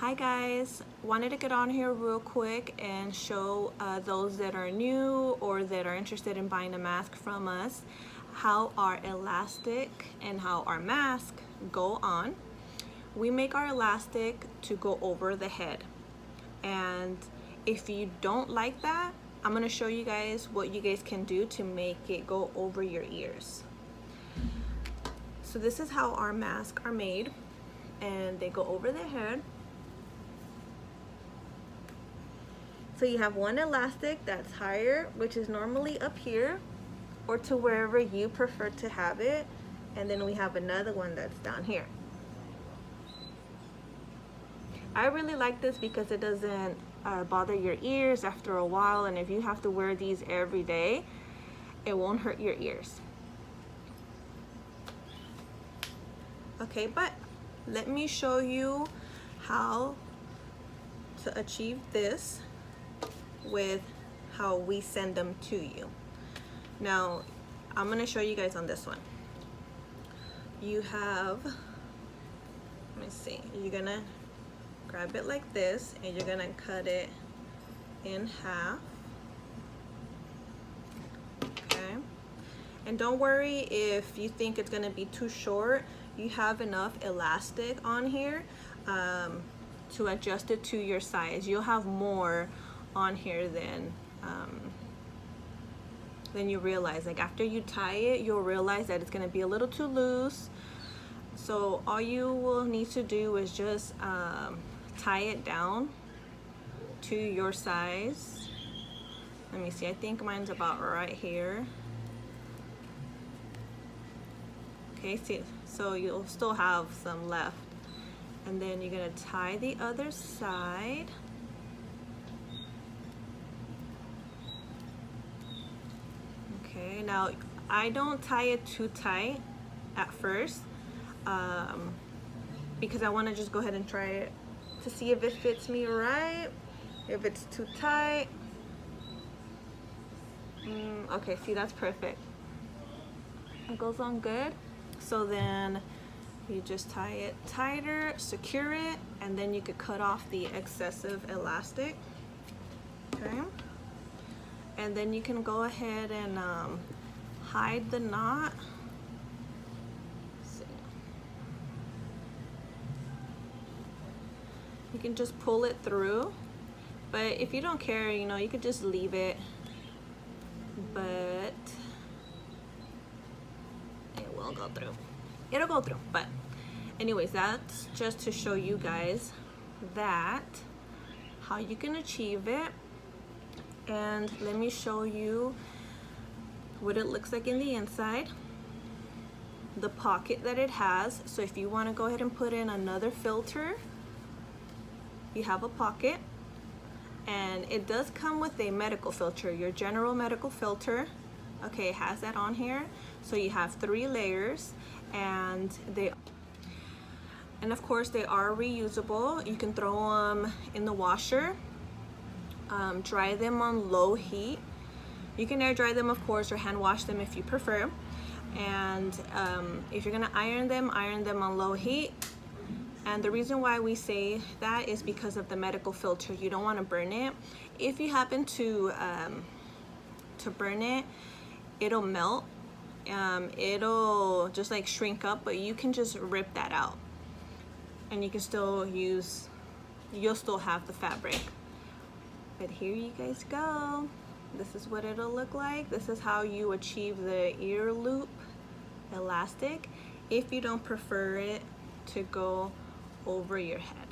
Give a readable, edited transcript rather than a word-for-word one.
Hi guys, wanted to get on here real quick and show those that are new or that are interested in buying a mask from us how our elastic and how our mask go on. We make our elastic to go over the head, and if you don't like that, I'm going to show you guys what you guys can do to make it go over your ears. So this is how our masks are made, and they go over the head. So you have one elastic that's higher, which is normally up here or to wherever you prefer to have it, and then we have another one that's down here. I really like this because it doesn't bother your ears after a while, and if you have to wear these every day, it won't hurt your ears. Okay, but let me show you how to achieve this with how we send them to you. Now, I'm gonna show you guys on this one. You have, let me see, you're gonna grab it like this and you're gonna cut it in half. Okay, and don't worry if you think it's gonna be too short. You have enough elastic on here to adjust it to your size. You'll have more on here than you realize. Like after you tie it, you'll realize that it's gonna be a little too loose. So all you will need to do is just tie it down to your size. Let me see, I think mine's about right here. Okay, see, so you'll still have some left. And then you're gonna tie the other side. Okay, now I don't tie it too tight at first because I want to just go ahead and try it to see if it fits me right. If it's too tight, okay, see, that's perfect. It goes on good. So then you just tie it tighter, secure it, and then you could cut off the excessive elastic. Okay. And then you can go ahead and hide the knot. Let's see. You can just pull it through, but if you don't care, you know, you could just leave it, but it will go through. It'll go through, but anyways, that's just to show you guys that how you can achieve it. And let me show you what it looks like in the inside, the pocket that it has. So if you want to go ahead and put in another filter, you have a pocket, and it does come with a medical filter, your general medical filter. Okay, it has that on here. So you have 3 layers, and of course they are reusable. You can throw them in the washer. Dry them on low heat. You can air dry them, of course, or hand wash them if you prefer. And if you're gonna iron them on low heat. And the reason why we say that is because of the medical filter. You don't want to burn it. If you happen to burn it, it'll melt. It'll just like shrink up, but you can just rip that out, and you can still use. You'll still have the fabric. But here you guys go. This is what it'll look like. This is how you achieve the ear loop elastic if you don't prefer it to go over your head.